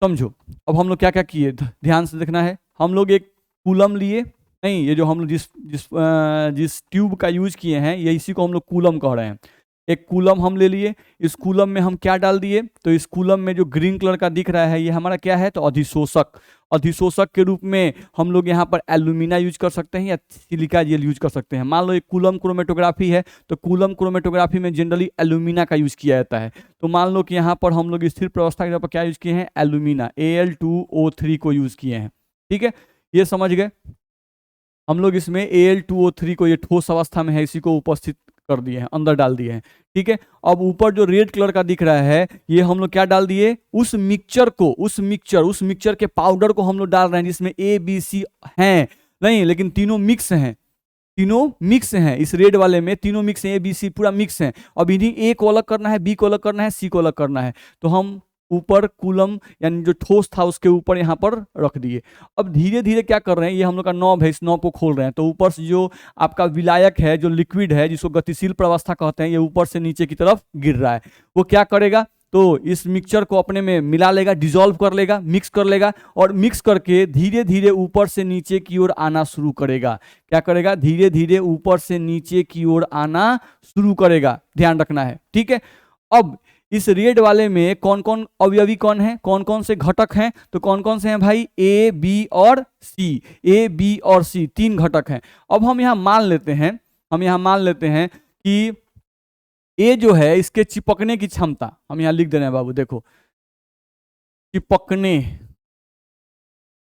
S1: समझो अब हम लोग क्या क्या किए, ध्यान से देखना है। हम लोग एक कूलम लिए, नहीं, ये जो हम लोग जिस ट्यूब का यूज किए हैं ये, इसी को हम लोग कूलम कह रहे हैं। एक कूलम हम ले लिए, इस कूलम में हम क्या डाल दिए, तो इस कूलम में जो ग्रीन कलर का दिख रहा है ये हमारा क्या है, तो अधिशोषक। अधिशोषक के रूप में हम लोग यहाँ पर एल्यूमिना यूज कर सकते हैं या सिलिका जेल यूज कर सकते हैं। मान लो एक कूलम क्रोमेटोग्राफी है, तो कूलम क्रोमेटोग्राफी में जनरली एल्यूमिना का यूज किया जाता है। तो मान लो कि यहाँ पर हम लोग स्थिर प्रावस्था के जगह पर क्या यूज किए हैं, एल्यूमिना, Al2O3 को यूज किए हैं। ठीक है, ये समझ गए। हम लोग इसमें Al2O3 को, ये ठोस अवस्था में है, इसी को उपस्थित कर दिए हैं, अंदर डाल दिए हैं। ठीक है, अब ऊपर जो रेड कलर का दिख रहा है ये हम लोग क्या डाल दिए, उस मिक्सचर को, उस मिक्सचर के पाउडर को हम लोग डाल रहे हैं, जिसमें ए बी सी हैं, नहीं लेकिन तीनों मिक्स हैं, तीनों मिक्स हैं। इस रेड वाले में तीनों मिक्स हैं, ए बी सी पूरा मिक्स हैं। अब इन्हीं ए को अलग करना है, बी को अलग करना है, सी को अलग करना है। तो हम ऊपर कूलम यानी जो ठोस था उसके ऊपर यहाँ पर रख दिए। अब धीरे धीरे क्या कर रहे हैं, ये हम लोग का नॉब है, इस नॉब को खोल रहे हैं। तो ऊपर से जो आपका विलायक है, जो लिक्विड है, जिसको गतिशील प्रावस्था कहते हैं, ये ऊपर से नीचे की तरफ गिर रहा है। वो क्या करेगा, तो इस मिक्सचर को अपने में मिला लेगा, डिसॉल्व कर लेगा, मिक्स कर लेगा, और मिक्स करके धीरे धीरे ऊपर से नीचे की ओर आना शुरू करेगा। क्या करेगा, धीरे धीरे ऊपर से नीचे की ओर आना शुरू करेगा, ध्यान रखना है। ठीक है, अब इस रेड वाले में कौन कौन अवयवी कौन है, कौन कौन से घटक हैं, तो कौन कौन से हैं भाई, ए बी और सी। ए बी और सी तीन घटक हैं। अब हम यहाँ मान लेते हैं, कि ए जो है इसके चिपकने की क्षमता, हम यहाँ लिख दे रहे हैं बाबू, देखो, चिपकने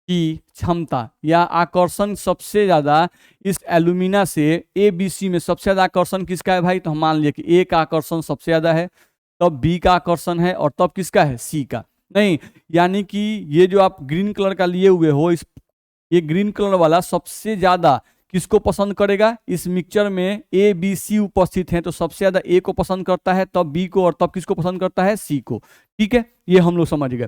S1: की क्षमता या आकर्षण सबसे ज्यादा इस एल्यूमिना से ए बी सी में सबसे ज्यादा आकर्षण किसका है भाई, तो हम मान लिए कि ए का आकर्षण सबसे ज्यादा है, तब बी का आकर्षण है, और तब किसका है, सी का। नहीं, यानी कि ये जो आप ग्रीन कलर का लिए हुए हो, इस ये ग्रीन कलर वाला सबसे ज्यादा किसको पसंद करेगा? इस मिक्सचर में ए बी सी उपस्थित हैं तो सबसे ज्यादा ए को पसंद करता है, तब बी को, और तब किसको पसंद करता है? सी को। ठीक है, ये हम लोग समझ गए।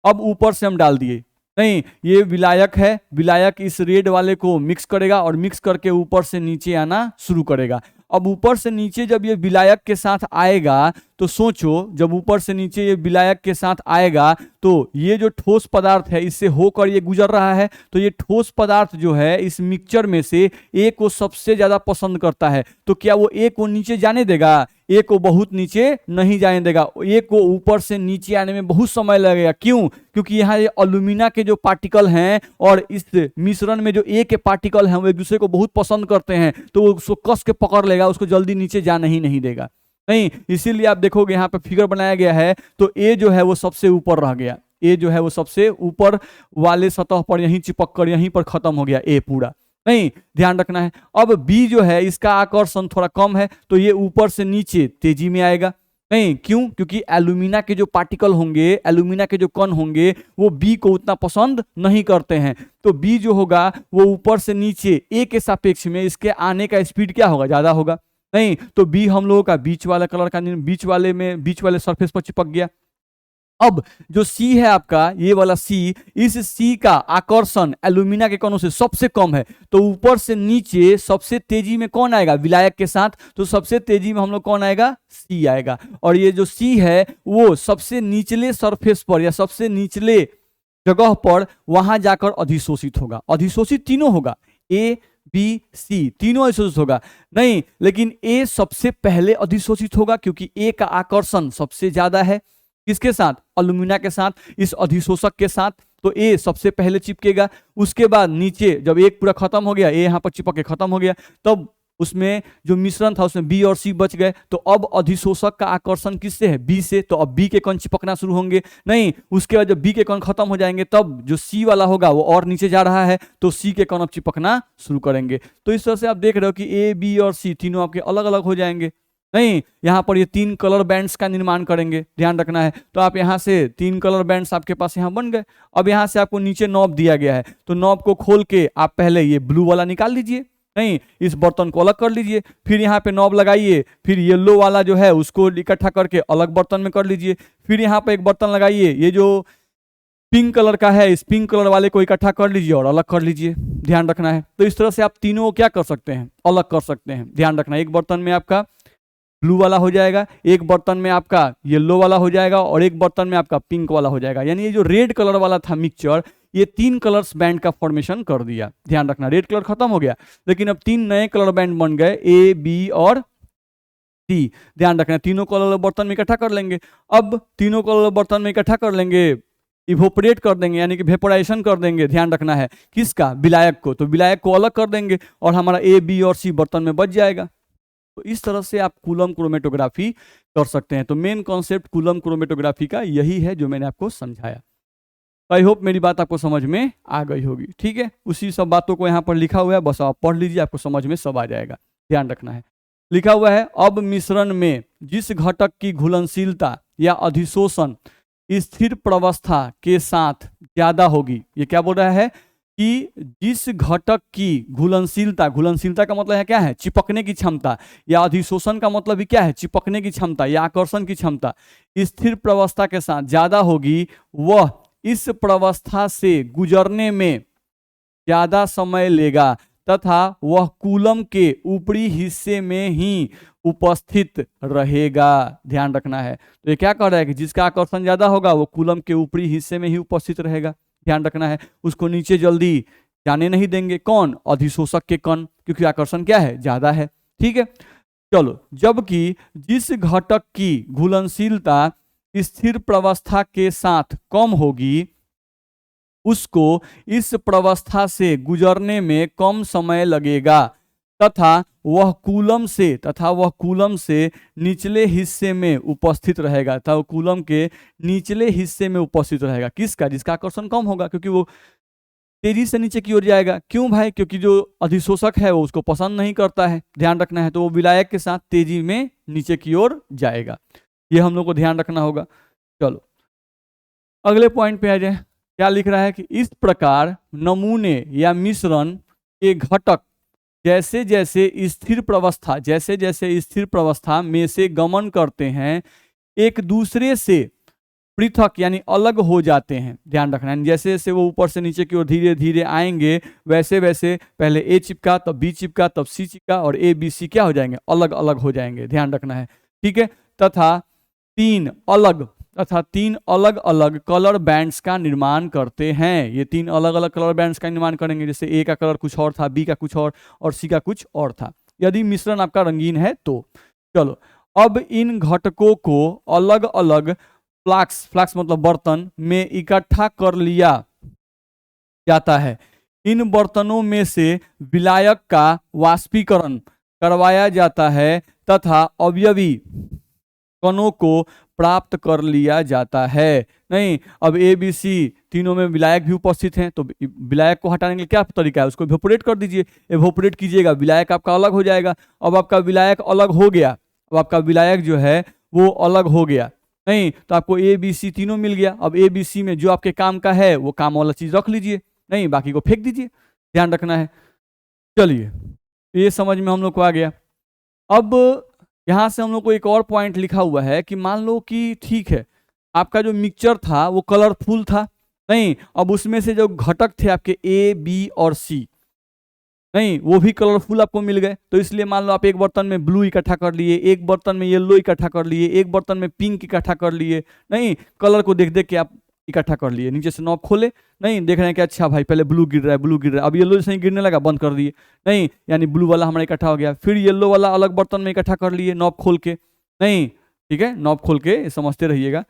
S1: अब ऊपर से हम डाल दिए, नहीं ये विलायक है, विलायक इस रेड वाले को मिक्स करेगा और मिक्स करके ऊपर से नीचे आना शुरू करेगा। अब ऊपर से नीचे जब ये विलायक के साथ आएगा तो सोचो, जब ऊपर से नीचे ये विलायक के साथ आएगा तो ये जो ठोस पदार्थ है इससे होकर ये गुजर रहा है, तो ये ठोस पदार्थ जो है इस मिक्सचर में से ए को सबसे ज्यादा पसंद करता है। तो क्या वो ए को नीचे जाने देगा? ए को बहुत नीचे नहीं जाने देगा, ए को ऊपर से नीचे आने में बहुत समय लगेगा। क्यों? क्योंकि यहाँ ये एल्यूमिना के जो पार्टिकल हैं और इस मिश्रण में जो ए के पार्टिकल हैं वो एक दूसरे को बहुत पसंद करते हैं, तो वो उसको कस के पकड़ लेगा, उसको जल्दी नीचे जाने ही नहीं देगा। नहीं, इसीलिए आप देखोगे यहाँ पे फिगर बनाया गया है तो ए जो है वो सबसे ऊपर रह गया, ए जो है वो सबसे ऊपर वाले सतह पर यहीं चिपक कर यहीं पर खत्म हो गया ए पूरा। नहीं, ध्यान रखना है। अब बी जो है इसका आकर्षण थोड़ा कम है तो ये ऊपर से नीचे तेजी में आएगा। नहीं, क्यों? क्योंकि एल्यूमिना के जो पार्टिकल होंगे, एल्यूमिना के जो कण होंगे वो बी को उतना पसंद नहीं करते हैं, तो बी जो होगा वो ऊपर से नीचे ए के सापेक्ष में इसके आने का स्पीड क्या होगा? ज्यादा होगा। नहीं, तो बी हम लोगों का बीच वाला कलर का बीच वाले सरफेस पर चिपक गया। अब जो सी है आपका, ये वाला सी, इस सी का आकर्षण एल्यूमिना के कणों से सबसे कम है, तो ऊपर से नीचे सबसे तेजी में कौन आएगा? विलायक के साथ, तो सबसे तेजी में हम लोग कौन आएगा? सी आएगा। और ये जो सी है वो सबसे निचले सरफेस पर या सबसे निचले जगह पर वहां जाकर अधिशोषित होगा। अधिशोषित तीनों होगा, ए बी सी तीनों अधिशोषित होगा। नहीं, लेकिन ए सबसे पहले अधिशोषित होगा क्योंकि ए का आकर्षण सबसे ज्यादा है। किसके साथ? एल्यूमिना के साथ, इस अधिशोषक के साथ, तो ए सबसे पहले चिपकेगा। उसके बाद नीचे जब एक पूरा खत्म हो गया, ए यहाँ पर चिपक के खत्म हो गया, तब उसमें जो मिश्रण था उसमें बी और सी बच गए, तो अब अधिशोषक का आकर्षण किससे है? बी से, तो अब बी के कण चिपकना शुरू होंगे। नहीं, उसके बाद जब बी के कण खत्म हो जाएंगे तब जो सी वाला होगा वो और नीचे जा रहा है, तो सी के कण अब चिपकना शुरू करेंगे। तो इस तरह से आप देख रहे हो कि ए बी और सी तीनों आपके अलग अलग हो जाएंगे। नहीं, यहाँ पर ये 3 कलर बैंड्स का निर्माण करेंगे, ध्यान रखना है। तो आप यहाँ से 3 कलर बैंड्स आपके पास यहाँ बन गए। अब यहाँ से आपको नीचे नॉब दिया गया है, तो नॉब को खोल के आप पहले ये ब्लू वाला निकाल लीजिए। नहीं, इस बर्तन को अलग कर लीजिए, फिर यहाँ पे नॉब लगाइए, फिर येलो वाला जो है उसको इकट्ठा करके अलग बर्तन में कर लीजिए, फिर यहाँ पे एक बर्तन लगाइए, ये जो पिंक कलर का है इस पिंक कलर वाले को इकट्ठा कर लीजिए और अलग कर लीजिए, ध्यान रखना है। तो इस तरह से आप तीनों को क्या कर सकते हैं? अलग कर सकते हैं। ध्यान रखना, एक बर्तन में आपका ब्लू वाला हो जाएगा, एक बर्तन में आपका येलो वाला हो जाएगा और एक बर्तन में आपका पिंक वाला हो जाएगा। यानी ये जो रेड कलर वाला था मिक्सचर, ये 3 कलर्स बैंड का फॉर्मेशन कर दिया। ध्यान रखना, रेड कलर खत्म हो गया लेकिन अब 3 नए कलर बैंड बन गए, ए बी और सी। ध्यान रखना, तीनों कलर बर्तन में इकट्ठा कर लेंगे। अब तीनों कलर बर्तन में इकट्ठा कर लेंगे, इवोपरेट कर देंगे यानी कि वेपोराइजेशन कर देंगे। ध्यान रखना है, किसका? विलायक को। तो विलायक को अलग कर देंगे और हमारा ए बी और सी बर्तन में बच जाएगा। तो इस तरह से आप कूलम क्रोमेटोग्राफी कर सकते हैं। तो मेन कॉन्सेप्ट कूलम क्रोमेटोग्राफी का यही है जो मैंने आपको समझाया। आई होप मेरी बात आपको समझ में आ गई होगी। ठीक है, उसी सब बातों को यहाँ पर लिखा हुआ है, बस आप पढ़ लीजिए, आपको समझ में सब आ जाएगा। ध्यान रखना है, लिखा हुआ है अब मिश्रण में जिस घटक की घुलनशीलता या अधिशोषण स्थिर प्रवस्था के साथ ज्यादा होगी, ये क्या बोल रहा है कि जिस घटक की घुलनशीलता, घुलनशीलता का मतलब है क्या है? चिपकने की क्षमता, या अधिशोषण का मतलब भी क्या है? चिपकने की क्षमता या आकर्षण की क्षमता स्थिर प्रवस्था के साथ ज्यादा होगी, वह इस प्रवस्था से गुजरने में ज्यादा समय लेगा तथा वह कूलम के ऊपरी हिस्से में ही उपस्थित रहेगा। ध्यान रखना है, तो ये क्या कह रहा है कि जिसका आकर्षण ज्यादा होगा वो कूलम के ऊपरी हिस्से में ही उपस्थित रहेगा। ध्यान रखना है, उसको नीचे जल्दी जाने नहीं देंगे। कौन? अधिशोषक के कण, क्योंकि आकर्षण क्या है? ज्यादा है। ठीक है, चलो, जबकि जिस घटक की घुलनशीलता स्थिर प्रवस्था के साथ कम होगी उसको इस प्रवस्था से गुजरने में कम समय लगेगा तथा वह कूलम से निचले हिस्से में उपस्थित रहेगा, तथा वो कूलम के निचले हिस्से में उपस्थित रहेगा। किसका? जिसका आकर्षण कम होगा, क्योंकि वो तेजी से नीचे की ओर जाएगा। क्यों भाई? क्योंकि जो अधिशोषक है वो उसको पसंद नहीं करता है। ध्यान रखना है, तो वो विलायक के साथ तेजी में नीचे की ओर जाएगा। ये हम लोग को ध्यान रखना होगा। चलो अगले पॉइंट पे आ जाए। क्या लिख रहा है कि इस प्रकार नमूने या मिश्रण के घटक जैसे जैसे स्थिर प्रवस्था में से गमन करते हैं एक दूसरे से पृथक यानी अलग हो जाते हैं। ध्यान रखना है, जैसे जैसे वो ऊपर से नीचे की ओर धीरे धीरे आएंगे वैसे वैसे पहले ए चिपका, तब बी चिपका, तब सी चिपका, और ए बी सी क्या हो जाएंगे, अलग अलग हो जाएंगे। ध्यान रखना है, ठीक है। तथा तीन अलग अलग कलर बैंड्स का निर्माण करते हैं। ये तीन अलग अलग कलर बैंड्स का निर्माण करेंगे, जैसे ए का कलर कुछ और था, बी का कुछ और सी का कुछ और था, यदि मिश्रण आपका रंगीन है तो। चलो, अब इन घटकों को अलग अलग फ्लास्क मतलब बर्तन में इकट्ठा कर लिया जाता है। इन बर्तनों में से विलायक का वाष्पीकरण करवाया जाता है तथा अवयवी कणों को प्राप्त कर लिया जाता है। नहीं, अब ए बी सी तीनों में विलायक भी उपस्थित हैं, तो विलायक को हटाने के लिए क्या तरीका है, उसको इवेपोरेट कर दीजिए। इवेपोरेट कीजिएगा, विलायक आपका अलग हो जाएगा। अब आपका विलायक अलग हो गया, अब आपका विलायक जो है वो अलग हो गया। नहीं, तो आपको ए बी सी तीनों मिल गया। अब ए बी सी में जो आपके काम का है वो काम वाला चीज रख लीजिए, नहीं बाकी को फेंक दीजिए। ध्यान रखना है। चलिए, ये समझ में हम लोग को आ गया। अब यहां से हम लोग को एक और पॉइंट लिखा हुआ है कि मान लो कि ठीक है, आपका जो मिक्सचर था वो कलरफुल था, नहीं, अब उसमें से जो घटक थे आपके ए बी और सी, नहीं, वो भी कलरफुल आपको मिल गए। तो इसलिए मान लो आप एक बर्तन में ब्लू इकट्ठा कर लिए, एक बर्तन में येलो इकट्ठा कर लिए, एक बर्तन में पिंक इकट्ठा कर लिए, नहीं, कलर को देख देख के आप इकट्ठा कर लिए। नीचे से नॉब खोले, नहीं, देख रहे हैं कि अच्छा भाई पहले ब्लू गिर रहा है, अब येलो जैसे ही गिरने लगा बंद कर दिए, नहीं, यानी ब्लू वाला हमारा इकट्ठा हो गया। फिर येलो वाला अलग बर्तन में इकट्ठा कर लिए नॉब खोल के, नहीं, ठीक है, नॉब खोल के समझते रहिएगा।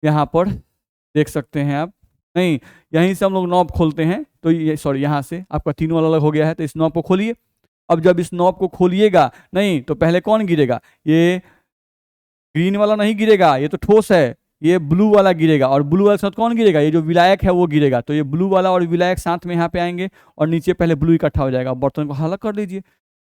S1: यहाँ पर देख सकते हैं आप, नहीं, यहीं से हम लोग नॉब खोलते हैं, तो ये सॉरी यहाँ से आपका तीनों अलग अलग हो गया है, तो इस नॉब को खोलिए। अब जब इस नॉब को खोलिएगा, नहीं, तो पहले कौन गिरेगा, ये ग्रीन वाला नहीं गिरेगा, ये तो ठोस है, ये ब्लू वाला गिरेगा, और ब्लू वाले साथ कौन गिरेगा, ये जो विलायक है वो गिरेगा। तो ये ब्लू वाला और विलायक साथ में यहाँ पे आएंगे, और नीचे पहले ब्लू इकट्ठा हो जाएगा। बर्तन को अलग कर लीजिए।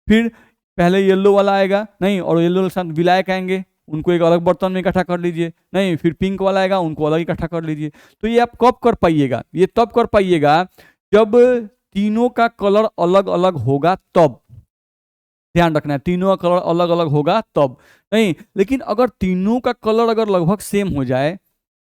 S1: फिर पहले येलो वाला आएगा, नहीं, और येलो के साथ विलायक आएंगे, उनको एक अलग बर्तन में इकट्ठा कर लीजिए, नहीं, फिर पिंक वाला आएगा, उनको अलग इकट्ठा कर लीजिए। तो ये आप कब कर पाइएगा, ये तब कर पाइएगा जब तीनों का कलर अलग अलग होगा तब। ध्यान रखना है, तीनों का कलर अलग अलग होगा तब, नहीं, लेकिन अगर तीनों का कलर अगर लगभग सेम हो जाए,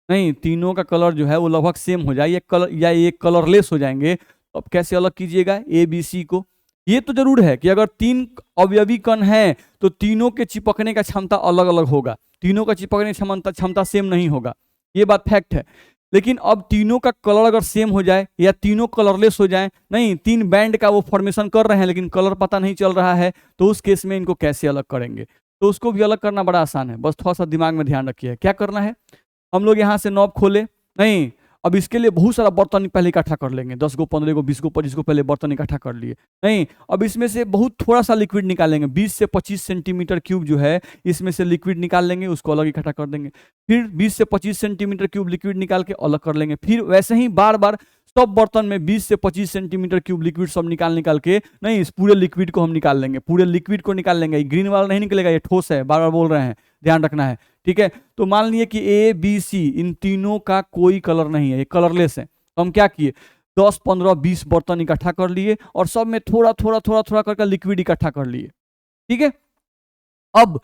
S1: नहीं, तीनों का कलर जो है वो लगभग सेम हो जाए, ये कलर या ये कलरलेस हो जाएंगे, तो अब कैसे अलग कीजिएगा ए बी सी को। ये तो जरूर है कि अगर तीन अवयवी कण हैं तो तीनों के चिपकने का क्षमता अलग अलग होगा, तीनों का चिपकने की क्षमता सेम नहीं होगा, ये बात फैक्ट है। लेकिन अब तीनों का कलर अगर सेम हो जाए या तीनों कलरलेस हो जाए, नहीं, तीन बैंड का वो फॉर्मेशन कर रहे हैं लेकिन कलर पता नहीं चल रहा है, तो उस केस में इनको कैसे अलग करेंगे। तो उसको भी अलग करना बड़ा आसान है, बस थोड़ा सा दिमाग में ध्यान रखिए। क्या करना है, हम लोग यहाँ से नॉब खोले, नहीं, अब इसके लिए बहुत सारा बर्तन पहले इकट्ठा कर लेंगे, 10 को 15 को 20 को 25 को पहले बर्तन इकट्ठा कर लिए, नहीं, अब इसमें से बहुत थोड़ा सा लिक्विड निकालेंगे, 20 से 25 सेंटीमीटर क्यूब जो है इसमें से लिक्विड निकाल लेंगे, उसको अलग इकट्ठा कर देंगे। फिर 20 से 25 सेंटीमीटर क्यूब लिक्विड निकाल के अलग कर लेंगे। फिर वैसे ही बार बार सब बर्तन में 20 से 25 सेंटीमीटर क्यूब लिक्विड सब निकाल के, नहीं, इस पूरे लिक्विड को हम निकाल लेंगे, पूरे लिक्विड को निकाल लेंगे। ग्रीन वाला नहीं निकलेगा, ये ठोस है, बार बार बोल रहे हैं, ध्यान रखना है, ठीक है। तो मान लीजिए कि ए बी सी इन तीनों का कोई कलर नहीं है, ये कलरलेस है, तो हम क्या किए, 10 15 20 बर्तन इकट्ठा कर लिए और सब में थोड़ा थोड़ा थोड़ा थोड़ा करके लिक्विड इकट्ठा कर लिए, ठीक है। अब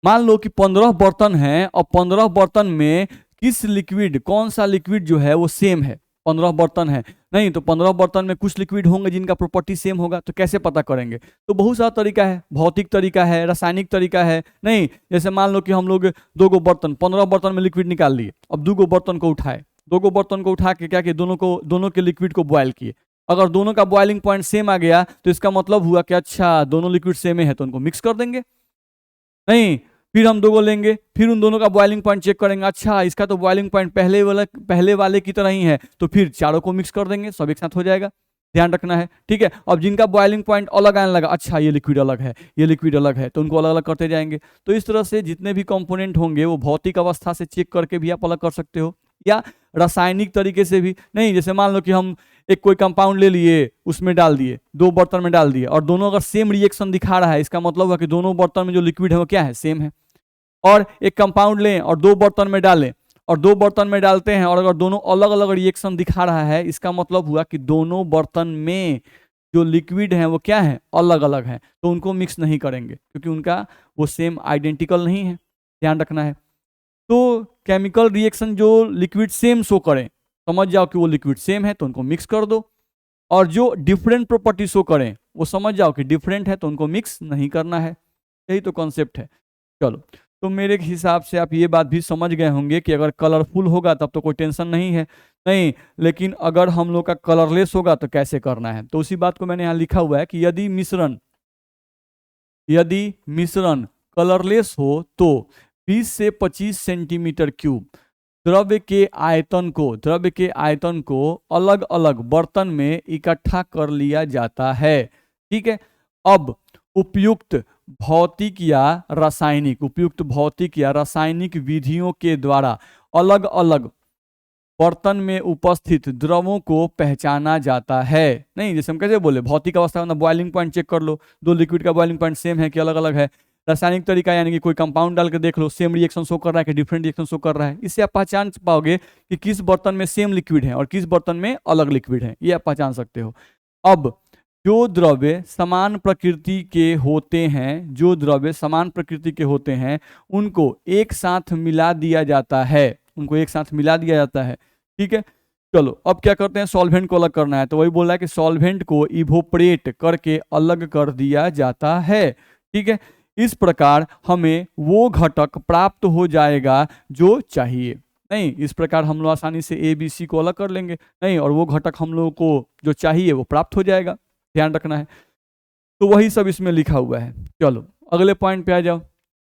S1: मान लो कि 15 बर्तन हैं और 15 बर्तन में किस लिक्विड, कौन सा लिक्विड जो है वो सेम है, 15 बर्तन है, नहीं, तो 15 बर्तन में कुछ लिक्विड होंगे जिनका प्रॉपर्टी सेम होगा, तो कैसे पता करेंगे। तो बहुत सारा तरीका है, भौतिक तरीका है, रासायनिक तरीका है, नहीं, जैसे मान लो कि हम लोग 2 गो बर्तन, 15 बर्तन में लिक्विड निकाल लिए, अब 2 गो बर्तन को उठाए, 2 गो बर्तन को उठा के क्या किए, दोनों के लिक्विड को बॉयल किए। अगर दोनों का बॉइलिंग पॉइंट सेम आ गया तो इसका मतलब हुआ कि अच्छा दोनों लिक्विड सेम है, तो उनको मिक्स कर देंगे, नहीं, फिर हम 2 को लेंगे, फिर उन दोनों का बॉइलिंग पॉइंट चेक करेंगे, अच्छा इसका तो बॉइलिंग पॉइंट पहले वाले की तरह ही है, तो फिर चारों को मिक्स कर देंगे, सब एक साथ हो जाएगा। ध्यान रखना है, ठीक है। अब जिनका बॉइलिंग पॉइंट अलग आने लगा, अच्छा ये लिक्विड अलग है, ये लिक्विड अलग है, तो उनको अलग अलग करते जाएंगे। तो इस तरह से जितने भी कंपोनेंट होंगे वो भौतिक अवस्था से चेक करके भी आप अलग कर सकते हो, या रासायनिक तरीके से भी, नहीं, जैसे मान लो कि हम एक कोई कंपाउंड ले लिए, उसमें डाल दिए, 2 बर्तन में डाल दिए और दोनों अगर सेम रिएक्शन दिखा रहा है, इसका मतलब हुआ कि दोनों बर्तन में जो लिक्विड है वो क्या है, सेम है। और एक कंपाउंड लें और 2 बर्तन में डालें और दो बर्तन में डालते हैं और अगर दोनों अलग अलग रिएक्शन दिखा रहा है, इसका मतलब हुआ कि दोनों बर्तन में जो लिक्विड है वो क्या है, अलग अलग है, तो उनको मिक्स नहीं करेंगे क्योंकि उनका वो सेम आइडेंटिकल नहीं है, ध्यान रखना है। तो केमिकल रिएक्शन जो लिक्विड सेम शो करें, समझ जाओ कि वो लिक्विड सेम है तो उनको मिक्स कर दो, और जो डिफरेंट प्रॉपर्टी शो करें वो समझ जाओ कि डिफरेंट है तो उनको मिक्स नहीं करना है। यही तो कॉन्सेप्ट है। चलो, तो मेरे हिसाब से आप ये बात भी समझ गए होंगे कि अगर कलरफुल होगा तब तो कोई टेंशन नहीं है, नहीं, लेकिन अगर हम लोग का कलरलेस होगा तो कैसे करना है। तो उसी बात को मैंने यहाँ लिखा हुआ है कि यदि मिश्रण कलरलेस हो तो 20 से 25 सेंटीमीटर क्यूब द्रव्य के आयतन को अलग अलग बर्तन में इकट्ठा कर लिया जाता है। ठीक है, अब उपयुक्त भौतिक या रासायनिक विधियों के द्वारा अलग अलग बर्तन में उपस्थित द्रवों को पहचाना जाता है। नहीं, जैसे हम कैसे बोले, भौतिक अवस्था में बॉइलिंग पॉइंट चेक कर लो, दो लिक्विड का बॉइलिंग पॉइंट सेम है कि अलग अलग है। रासायनिक तरीका यानी कि कोई कंपाउंड डाल के देख लो, सेम रिएक्शन शो कर रहा है कि डिफरेंट रिएक्शन शो कर रहा है। इससे आप पहचान पाओगे कि किस बर्तन में सेम लिक्विड है और किस बर्तन में अलग लिक्विड है, ये आप पहचान सकते हो। अब जो द्रव्य समान प्रकृति के होते हैं उनको एक साथ मिला दिया जाता है, ठीक है। चलो, अब क्या करते हैं, सॉल्वेंट को अलग करना है, तो वही बोल रहा है कि सॉल्वेंट को इवोपरेट करके अलग कर दिया जाता है। ठीक है, इस प्रकार हमें वो घटक प्राप्त हो जाएगा जो चाहिए। नहीं, इस प्रकार हम लोग आसानी से ABC को अलग कर लेंगे, नहीं, और वो घटक हम लोगों को जो चाहिए वो प्राप्त हो जाएगा, ध्यान रखना है। तो वही सब इसमें लिखा हुआ है। चलो अगले पॉइंट पे आ जाओ।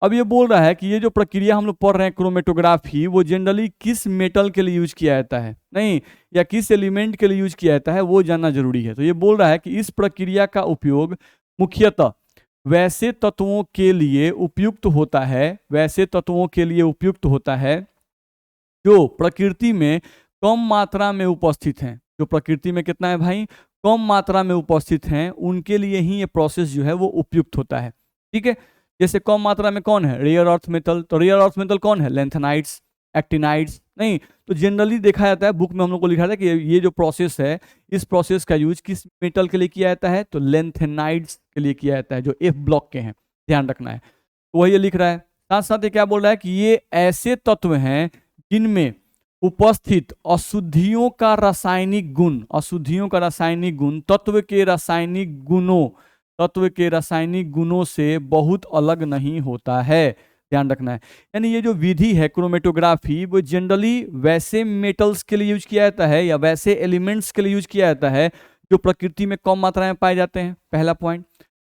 S1: अब ये बोल रहा है कि ये जो प्रक्रिया हम लोग पढ़ रहे हैं क्रोमेटोग्राफी, वो जनरली किस मेटल के लिए यूज किया जाता है, नहीं, या किस एलिमेंट के लिए यूज किया जाता है, वो जानना जरूरी है। तो ये बोल रहा है कि इस प्रक्रिया का उपयोग मुख्यतः वैसे तत्वों के लिए उपयुक्त होता है जो प्रकृति में कम मात्रा में उपस्थित हैं। जो प्रकृति में कितना है भाई, कम मात्रा में उपस्थित हैं, उनके लिए ही ये प्रोसेस जो है वो उपयुक्त होता है। ठीक है, जैसे कम मात्रा में कौन है, रेयर अर्थ मेटल। तो रेयर अर्थ मेटल कौन है, लेंथेनाइड्स, एक्टिनाइड्स। नहीं, तो जनरली देखा जाता है, बुक में हम लोग को लिखा था कि ये जो प्रोसेस है, इस प्रोसेस का यूज किस मेटल के लिए किया जाता है, तो लेंथेनाइड्स के लिए किया जाता है, जो F ब्लॉक के हैं, ध्यान रखना है। तो वही लिख रहा है। साथ साथ ये क्या बोल रहा है कि ये ऐसे तत्व हैं जिनमें उपस्थित अशुद्धियों का रासायनिक गुण तत्व के रासायनिक गुणों से बहुत अलग नहीं होता है, ध्यान रखना है। यानी ये जो विधि है क्रोमेटोग्राफी, वो जनरली वैसे मेटल्स के लिए यूज किया जाता है या वैसे एलिमेंट्स के लिए यूज किया जाता है जो प्रकृति में कम मात्रा में पाए जाते हैं, पहला पॉइंट।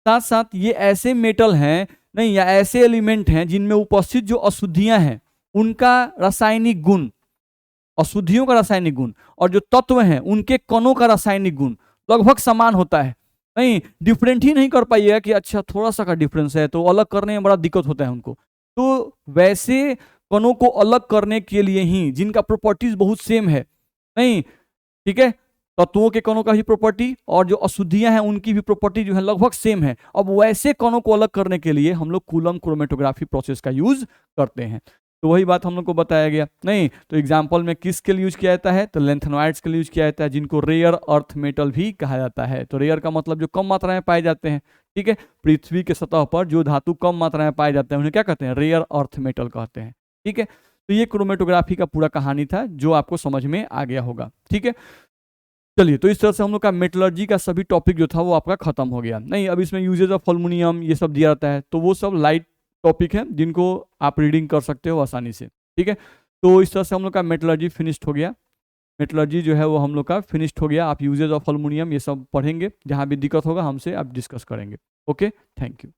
S1: साथ साथ ये ऐसे मेटल हैं, नहीं, या ऐसे एलिमेंट हैं जिनमें उपस्थित जो अशुद्धियां हैं उनका रासायनिक गुण, अशुद्धियों का रासायनिक गुण और जो तत्व हैं उनके कणों का रासायनिक गुण लगभग समान होता है। नहीं, डिफरेंट ही नहीं कर पाइएगा कि अच्छा थोड़ा सा का डिफरेंस है, तो अलग करने में बड़ा दिक्कत होता है उनको। तो वैसे कणों को अलग करने के लिए ही जिनका प्रॉपर्टीज बहुत सेम है, नहीं, ठीक है, तत्वों के कणों का ही प्रॉपर्टी और जो अशुद्धियां हैं उनकी भी प्रॉपर्टी जो है लगभग सेम है। अब वैसे कणों को अलग करने के लिए हम लोग कूलम क्रोमेटोग्राफी प्रोसेस का यूज करते हैं। तो वही बात हम लोग को बताया गया। नहीं, तो एग्जाम्पल में किसके लिए यूज किया जाता है, तो लेंथेनॉइड्स के लिए यूज किया जाता है, जिनको रेयर अर्थ मेटल भी कहा जाता है। तो रेयर का मतलब जो कम मात्रा में पाए जाते हैं। ठीक है, पृथ्वी के सतह पर जो धातु कम मात्रा में पाए जाते हैं उन्हें क्या कहते हैं, रेयर अर्थ मेटल कहते हैं। ठीक है, तो ये क्रोमेटोग्राफी का पूरा कहानी था जो आपको समझ में आ गया होगा। ठीक है, चलिए, तो इस तरह से हम लोग का मेटलर्जी का सभी टॉपिक जो था वो आपका खत्म हो गया। नहीं, अब इसमें यूजेज ऑफ एल्युमिनियम ये सब दिया जाता है, तो वो सब लाइट टॉपिक है जिनको आप रीडिंग कर सकते हो आसानी से। ठीक है, तो इस तरह से हम लोग का मेटलर्जी फिनिश्ड हो गया। मेटलर्जी जो है वो हम लोग का फिनिश्ड हो गया। आप यूजेज ऑफ एल्युमिनियम ये सब पढ़ेंगे, जहाँ भी दिक्कत होगा हमसे आप डिस्कस करेंगे। Okay, thank you.